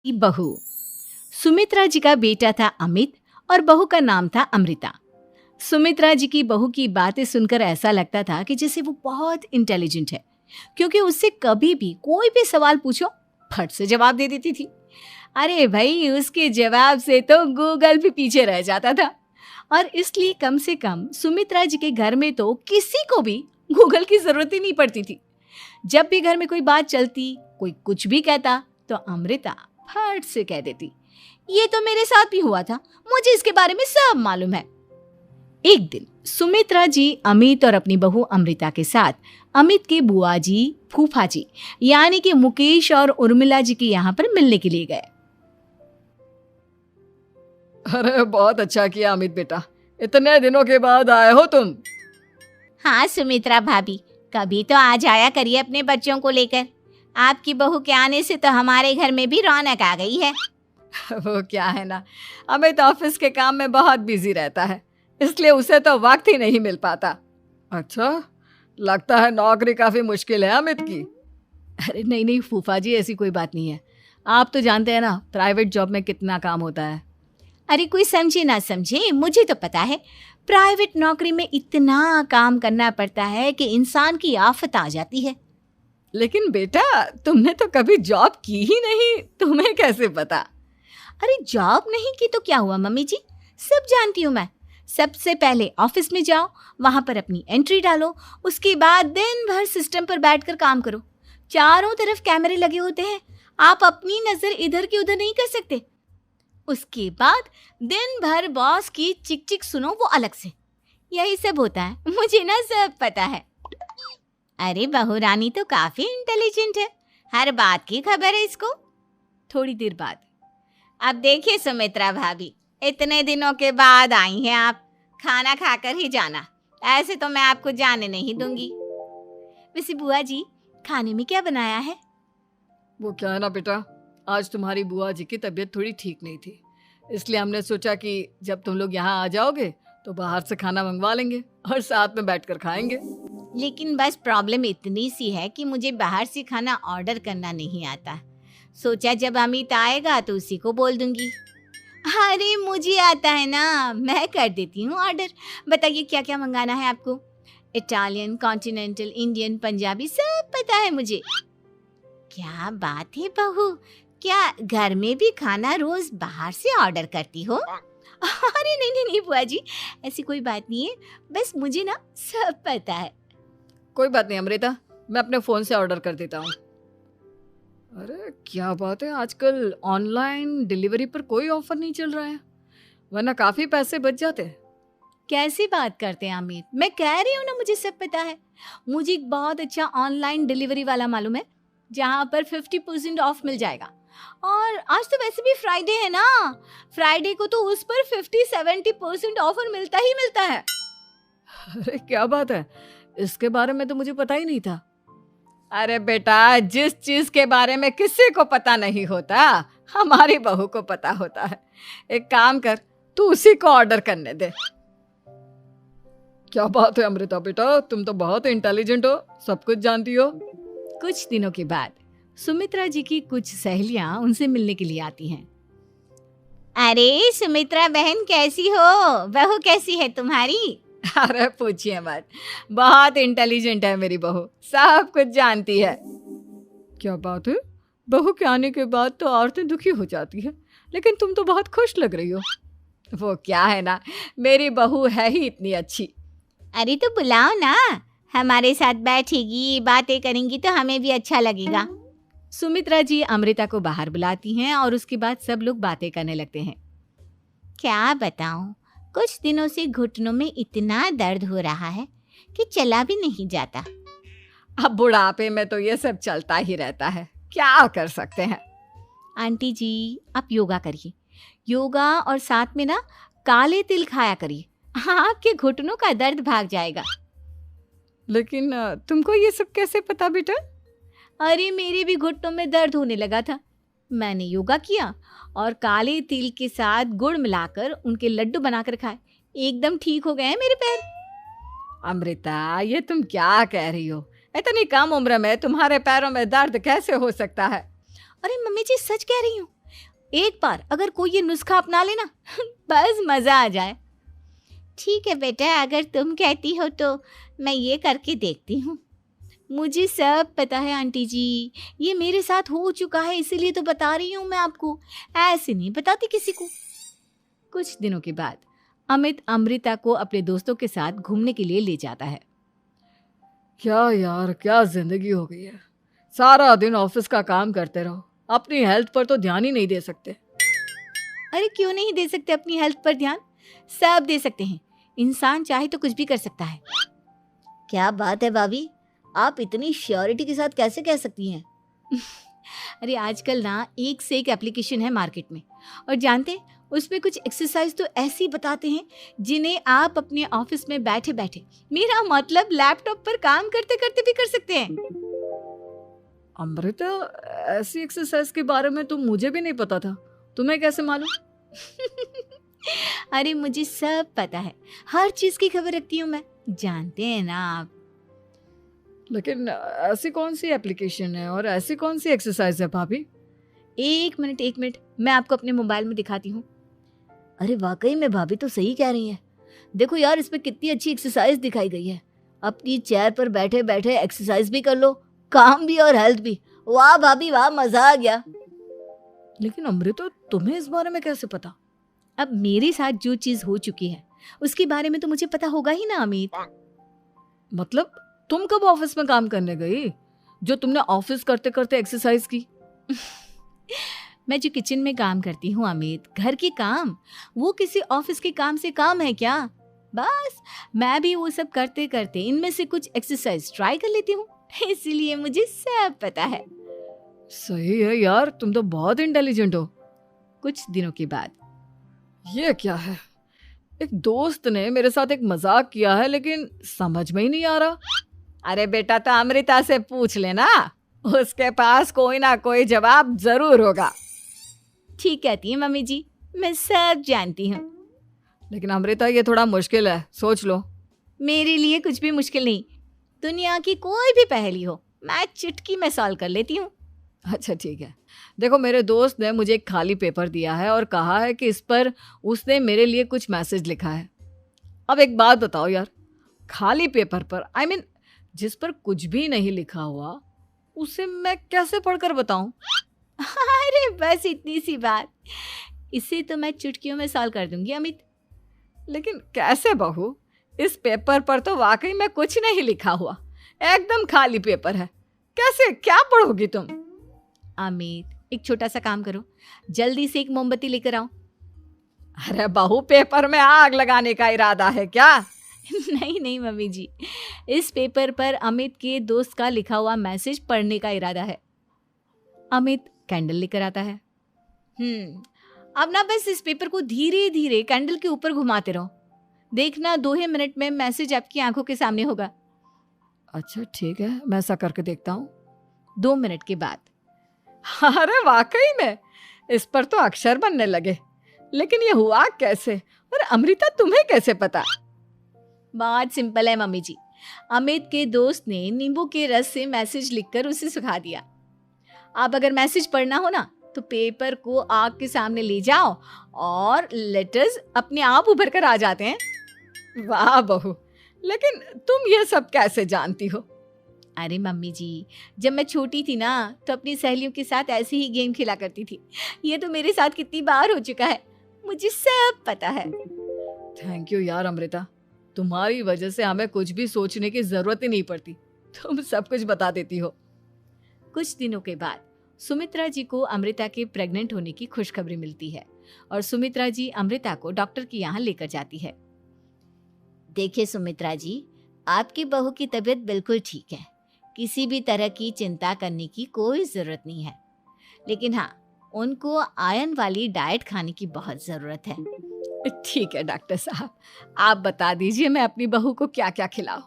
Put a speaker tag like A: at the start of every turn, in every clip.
A: की बहू। सुमित्रा जी का बेटा था अमित और बहू का नाम था अमृता। सुमित्रा जी की बहू की बातें सुनकर ऐसा लगता था कि जैसे वो बहुत इंटेलिजेंट है, क्योंकि उससे कभी भी कोई भी सवाल पूछो फट से जवाब दे देती थी। अरे भाई, उसके जवाब से तो गूगल भी पीछे रह जाता था। और इसलिए कम से कम सुमित्रा जी के घर में तो किसी को भी गूगल की जरूरत ही नहीं पड़ती थी। जब भी घर में कोई बात चलती, कोई कुछ भी कहता, तो अमृता फट से कह देती, ये तो मेरे साथ भी हुआ था, मुझे इसके बारे में सब मालूम है। एक दिन सुमित्रा जी अमित और अपनी बहू अमृता के साथ अमित के बुआ जी, फूफा जी यानी कि मुकेश और उर्मिला जी के यहाँ पर मिलने के लिए गए।
B: अरे बहुत अच्छा किया अमित बेटा, इतने दिनों के बाद आए हो तुम।
C: हाँ सुमित्रा भाभी, कभी तो आ जाया करिए अपने बच्चों को लेकर। आपकी बहू के आने से तो हमारे घर में भी रौनक आ गई है।
B: वो क्या है ना, अमित ऑफिस के काम में बहुत बिजी रहता है, इसलिए उसे तो वक्त ही नहीं मिल पाता। अच्छा, लगता है नौकरी काफी मुश्किल है अमित की।
A: अरे नहीं नहीं फूफा जी, ऐसी कोई बात नहीं है। आप तो जानते हैं ना प्राइवेट जॉब में कितना काम होता है।
C: अरे कोई समझे ना समझे, मुझे तो पता है प्राइवेट नौकरी में इतना काम करना पड़ता है कि इंसान की आफत आ जाती है।
B: लेकिन बेटा, तुमने तो कभी जॉब की ही नहीं, तुम्हें कैसे पता?
C: अरे जॉब नहीं की तो क्या हुआ मम्मी जी, सब जानती हूँ मैं। सबसे पहले ऑफिस में जाओ, वहां पर अपनी एंट्री डालो, उसके बाद दिन भर सिस्टम पर बैठकर काम करो। चारों तरफ कैमरे लगे होते हैं, आप अपनी नजर इधर की उधर नहीं कर सकते। उसके बाद दिन भर बॉस की चिक चिक सुनो, वो अलग से। यही सब होता है, मुझे ना सब पता है। अरे बहू रानी तो काफी इंटेलिजेंट है, हर बात की खबर है इसको।
A: थोड़ी देर बाद,
C: अब देखिए सुमित्रा भाभी, इतने दिनों के बाद आई हैं आप, खाना खाकर ही जाना, ऐसे तो मैं आपको जाने नहीं दूंगी।
A: वैसे बुआ जी, खाने में क्या बनाया है?
B: वो क्या है ना बेटा, आज तुम्हारी बुआ जी की तबीयत थोड़ी ठीक नहीं थी, इसलिए हमने सोचा कि जब तुम लोग यहाँ आ जाओगे तो बाहर से खाना मंगवा लेंगे और साथ में बैठकर खाएंगे।
C: लेकिन बस प्रॉब्लम इतनी सी है कि मुझे बाहर से खाना ऑर्डर करना नहीं आता। सोचा जब अमित आएगा तो उसी को बोल दूंगी। अरे मुझे आता है ना, मैं कर देती हूँ ऑर्डर। बताइए क्या क्या मंगाना है आपको? इटालियन, कॉन्टिनेंटल, इंडियन, पंजाबी, सब पता है मुझे। क्या बात है बहू, क्या घर में भी खाना रोज बाहर से ऑर्डर करती हो?
A: अरे नहीं नहीं नहीं बुआ जी, ऐसी कोई बात नहीं है, बस मुझे ना सब पता है।
B: कोई बात नहीं अमृता, मैं अपने फोन से ऑर्डर कर देता हूँ। अरे क्या बात है, आजकल ऑनलाइन डिलीवरी पर कोई ऑफर नहीं चल रहा है, वरना काफी पैसे बच जाते हैं।
A: कैसी बात करते हैं अमित, मैं कह रही हूँ ना मुझे सब पता है। मुझे एक बहुत अच्छा ऑनलाइन डिलीवरी वाला मालूम है, जहाँ पर 50% ऑफ मिल जाएगा। और आज तो वैसे भी फ्राइडे है ना, फ्राइडे को तो उस पर 50-70% ऑफर मिलता ही मिलता है।
B: अरे क्या बात है, इसके बारे में तो मुझे पता ही नहीं था। अरे बेटा, जिस चीज के बारे में किसी को पता नहीं होता, हमारी बहू को पता होता है। एक काम कर, तू उसी को ऑर्डर करने दे। क्या बात है अमृता बेटा, तुम तो बहुत इंटेलिजेंट हो, सब कुछ जानती हो।
A: कुछ दिनों के बाद सुमित्रा जी की कुछ सहेलियां उनसे मिलने के लिए आती हैं।
C: अरे सुमित्रा बहन कैसी हो, बहू कैसी है तुम्हारी?
B: अरे पूछिए मत, बहुत इंटेलिजेंट है मेरी बहू, सब कुछ जानती है। क्या बात है, बहू के आने के बाद तो औरतें दुखी हो जाती है, लेकिन तुम तो बहुत खुश लग रही हो। वो क्या है ना, मेरी बहू है ही इतनी अच्छी।
C: अरे तो बुलाओ ना, हमारे साथ बैठेगी, बातें करेंगी तो हमें भी अच्छा लगेगा।
A: सुमित्रा जी अमृता को बाहर बुलाती हैं और उसके बाद सब लोग बातें करने लगते हैं।
C: क्या बताऊं, कुछ दिनों से घुटनों में इतना दर्द हो रहा है कि चला भी नहीं जाता।
B: अब बुढ़ापे में तो ये सब चलता ही रहता है, क्या कर सकते हैं।
A: आंटी जी, आप योगा करिए, योगा और साथ में ना काले तिल खाया करिए, आपके घुटनों का दर्द भाग जाएगा।
B: लेकिन तुमको ये सब कैसे पता बेटा?
A: अरे मेरे भी घुटनों में दर्द होने लगा था, मैंने योगा किया और काले तिल के साथ गुड़ मिलाकर उनके लड्डू बनाकर खाए, एकदम ठीक हो गए हैं मेरे पैर।
B: अमृता, ये तुम क्या कह रही हो? इतनी कम उम्र में तुम्हारे पैरों में दर्द कैसे हो सकता है?
A: अरे मम्मी जी, सच कह रही हूँ,
C: एक बार अगर कोई ये नुस्खा अपना लेना बस मजा आ जाए। ठीक है बेटा, अगर तुम कहती हो तो मैं ये करके देखती हूँ। मुझे सब पता है आंटी जी, ये मेरे साथ हो चुका है, इसीलिए तो बता रही हूँ मैं आपको, ऐसे नहीं बताती किसी को।
A: कुछ दिनों के बाद अमित अमृता को अपने दोस्तों के साथ घूमने के लिए ले जाता है।
B: क्या यार, क्या जिंदगी हो गई है। सारा दिन ऑफिस का काम करते रहो, अपनी हेल्थ पर तो ध्यान ही नहीं दे सकते।
C: अरे क्यों नहीं दे सकते अपनी हेल्थ पर ध्यान? सब दे सकते हैं, इंसान चाहे तो कुछ भी कर सकता है। क्या बात है भाभी, आप इतनी श्योरिटी के साथ कैसे कह सकती हैं?
A: अरे आजकल ना एक से एक एप्लीकेशन है मार्केट में, और जानते हैं उसमें कुछ एक्सरसाइज तो ऐसी बताते हैं जिन्हें आप अपने ऑफिस में बैठे बैठे, मेरा मतलब लैपटॉप पर काम करते करते भी कर सकते हैं।
B: अमृता, ऐसी एक्सरसाइज के बारे में तो मुझे भी नहीं पता था, तुम्हें कैसे मालूम?
C: अरे मुझे सब पता है, हर चीज की खबर रखती हूँ मैं, जानते हैं ना आप।
B: लेकिन ऐसी कौन सी एप्लीकेशन है और ऐसी कौन सी एक्सरसाइज है भाभी?
C: एक मिनट, मैं आपको अपने मोबाइल में दिखाती हूँ। अरे वाकई में भाभी तो सही कह रही हैं। देखो यार, इस पे कितनी अच्छी एक्सरसाइज दिखाई गई है। अपनी चेयर पर बैठे बैठे एक्सरसाइज भी कर लो, काम भी और हेल्थ भी। वाह भाभी वाह, मजा आ गया।
B: लेकिन अमृता, तुम्हें इस बारे में कैसे पता?
A: अब मेरे साथ जो चीज हो चुकी है उसके बारे में तो मुझे पता होगा ही ना अमित।
B: मतलब तुम कब ऑफिस में काम करने गई जो तुमने ऑफिस करते करते एक्सरसाइज की?
A: मैं जो किचन में काम करती हूँ अमित, घर के काम, वो किसी ऑफिस के काम से काम है क्या? बस मैं भी वो सब करते करते इनमें से कुछ एक्सरसाइज ट्राई कर लेती हूँ, इसीलिए मुझे सब पता है।
B: सही है यार, तुम तो बहुत इंटेलिजेंट हो।
A: कुछ दिनों के बाद
B: ये क्या है, एक दोस्त ने मेरे साथ एक मजाक किया है लेकिन समझ में ही नहीं आ रहा।
A: अरे बेटा, तो अमृता से पूछ लेना, उसके पास कोई ना कोई जवाब जरूर होगा। ठीक कहती है मम्मी जी, मैं सब जानती हूँ।
B: लेकिन अमृता, ये थोड़ा मुश्किल है, सोच लो।
A: मेरे लिए कुछ भी मुश्किल नहीं, दुनिया की कोई भी पहेली हो मैं चुटकी में सॉल्व कर लेती हूँ।
B: अच्छा ठीक है, देखो मेरे दोस्त ने मुझे एक खाली पेपर दिया है और कहा है कि इस पर उसने मेरे लिए कुछ मैसेज लिखा है। अब एक बात बताओ यार, खाली पेपर पर, आई मीन जिस पर कुछ भी नहीं लिखा हुआ, उसे मैं कैसे पढ़कर बताऊं?
A: अरे बस इतनी सी बात, इसे तो मैं चुटकियों में सॉल्व कर दूंगी अमित।
B: लेकिन कैसे बहू, इस पेपर पर तो वाकई में कुछ नहीं लिखा हुआ, एकदम खाली पेपर है, कैसे, क्या पढ़ोगी तुम?
A: अमित, एक छोटा सा काम करो, जल्दी से एक मोमबत्ती लेकर आओ।
B: अरे बहू, पेपर में आग लगाने का इरादा है क्या?
A: नहीं मम्मी जी, इस पेपर पर अमित के दोस्त का लिखा हुआ मैसेज पढ़ने का इरादा है। अमित कैंडल लेकर आता है। अब ना बस इस पेपर को धीरे धीरे कैंडल के ऊपर घुमाते रहो, देखना 2 ही मिनट में मैसेज आपकी आंखों के सामने होगा।
B: अच्छा ठीक है, मैं ऐसा करके देखता हूँ।
A: 2 मिनट के बाद,
B: अरे वाकई में इस पर तो अक्षर बनने लगे, लेकिन ये हुआ कैसे? और अमृता, तुम्हें कैसे पता?
A: बहुत सिंपल है मम्मी जी, अमित के दोस्त ने नींबू के रस से मैसेज लिखकर उसे सुखा दिया। अब अगर मैसेज पढ़ना हो ना तो पेपर को आग के सामने ले जाओ और लेटर्स अपने आप उभर कर आ जाते हैं।
B: वाह बहू, लेकिन तुम ये सब कैसे जानती हो?
A: अरे मम्मी जी, जब मैं छोटी थी ना तो अपनी सहेलियों के साथ ऐसे ही गेम खेला करती थी। ये तो मेरे साथ कितनी बार हो चुका है, मुझे सब पता है।
B: थैंक यू यार अमृता, तुम्हारी वजह से हमें कुछ भी सोचने की जरूरत ही नहीं पड़ती, तुम सब कुछ बता देती हो।
A: कुछ दिनों के बाद सुमित्रा जी को अमृता के प्रेग्नेंट होने की खुशखबरी मिलती है और सुमित्रा जी अमृता को डॉक्टर के यहाँ लेकर जाती है।
C: देखिए सुमित्रा जी, आपकी बहू की तबीयत बिल्कुल ठीक है, किसी भी तरह की चिंता करने की कोई ज़रूरत नहीं है, लेकिन हाँ, उनको आयरन वाली डाइट खाने की बहुत ज़रूरत है।
B: ठीक है डॉक्टर साहब, आप बता दीजिए मैं अपनी बहू को क्या क्या खिलाऊं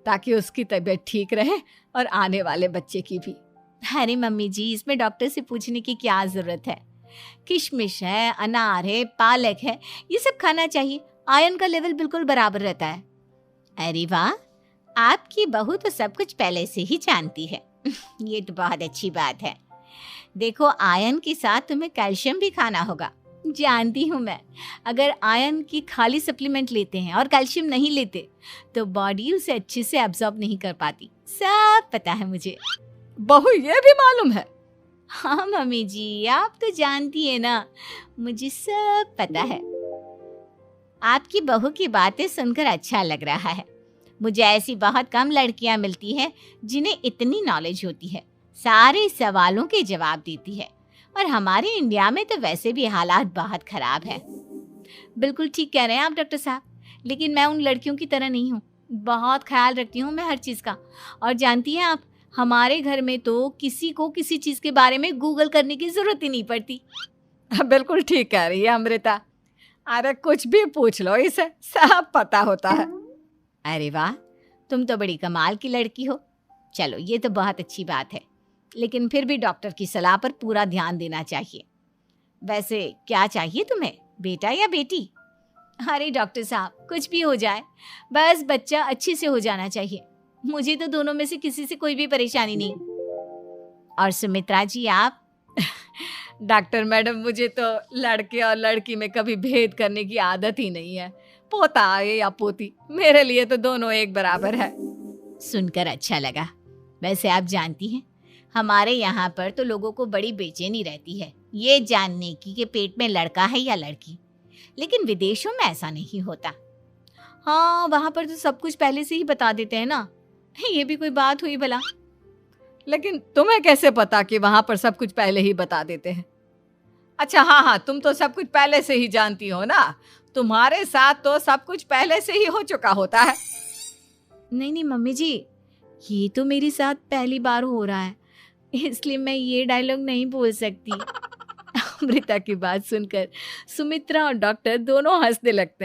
B: ताकि उसकी तबीयत ठीक रहे और आने वाले बच्चे की भी।
A: अरे मम्मी जी, इसमें डॉक्टर से पूछने की क्या ज़रूरत है, किशमिश है, अनार है, पालक है, ये सब खाना चाहिए, आयरन का लेवल बिल्कुल बराबर रहता है।
C: अरे वाह, आपकी बहू तो सब कुछ पहले से ही जानती है। ये तो बहुत अच्छी बात है। देखो, आयरन के साथ तुम्हें कैल्शियम भी खाना होगा। जानती हूँ मैं, अगर आयरन की खाली सप्लीमेंट लेते हैं और कैल्शियम नहीं लेते तो बॉडी उसे अच्छे से एब्जॉर्ब नहीं कर पाती। सब पता है मुझे।
B: बहू ये भी मालूम है?
C: हाँ मम्मी जी, आप तो जानती है ना, मुझे सब पता है। आपकी बहू की बातें सुनकर अच्छा लग रहा है। मुझे ऐसी बहुत कम लड़कियां मिलती हैं जिन्हें इतनी नॉलेज होती है, सारे सवालों के जवाब देती है। और हमारे इंडिया में तो वैसे भी हालात बहुत खराब है। बिल्कुल ठीक कह रहे हैं आप डॉक्टर साहब, लेकिन मैं उन लड़कियों की तरह नहीं हूँ। बहुत ख्याल रखती हूँ मैं हर चीज़ का। और जानती हैं आप, हमारे घर में तो किसी को किसी चीज़ के बारे में गूगल करने की ज़रूरत ही नहीं पड़ती।
B: बिल्कुल ठीक कह रही है अमृता। अरे कुछ भी पूछ लो, इसे सब पता होता है।
C: अरे वाह, तुम तो बड़ी कमाल की लड़की हो। चलो, ये तो बहुत अच्छी बात है, लेकिन फिर भी डॉक्टर की सलाह पर पूरा ध्यान देना चाहिए। वैसे क्या चाहिए तुम्हें, बेटा या बेटी? अरे डॉक्टर साहब, कुछ भी हो जाए, बस बच्चा अच्छे से हो जाना चाहिए। मुझे तो दोनों में से किसी से कोई भी परेशानी नहीं। और सुमित्रा जी, आप?
B: डॉक्टर मैडम, मुझे तो लड़के और लड़की में कभी भेद करने की आदत ही नहीं है। पोता आए या पोती, मेरे लिए तो दोनों एक बराबर है।
C: सुनकर अच्छा लगा। वैसे आप जानती हैं, हमारे यहाँ पर तो लोगों को बड़ी बेचैनी रहती है ये जानने की कि पेट में लड़का है या लड़की, लेकिन विदेशों में ऐसा नहीं होता।
A: हाँ, वहाँ पर तो सब कुछ पहले से ही बता देते हैं ना। ये भी कोई बात हुई भला?
B: लेकिन तुम्हें कैसे पता कि वहां पर सब कुछ पहले ही बता देते हैं? अच्छा, हाँ, तुम तो सब कुछ पहले से ही जानती हो ना। तुम्हारे साथ तो सब कुछ पहले से ही हो चुका होता है।
A: नहीं मम्मी जी, ये तो मेरे साथ पहली बार हो रहा है, इसलिए मैं ये डायलॉग नहीं बोल सकती। अमृता की बात सुनकर सुमित्रा और डॉक्टर दोनों हंसने लगते हैं।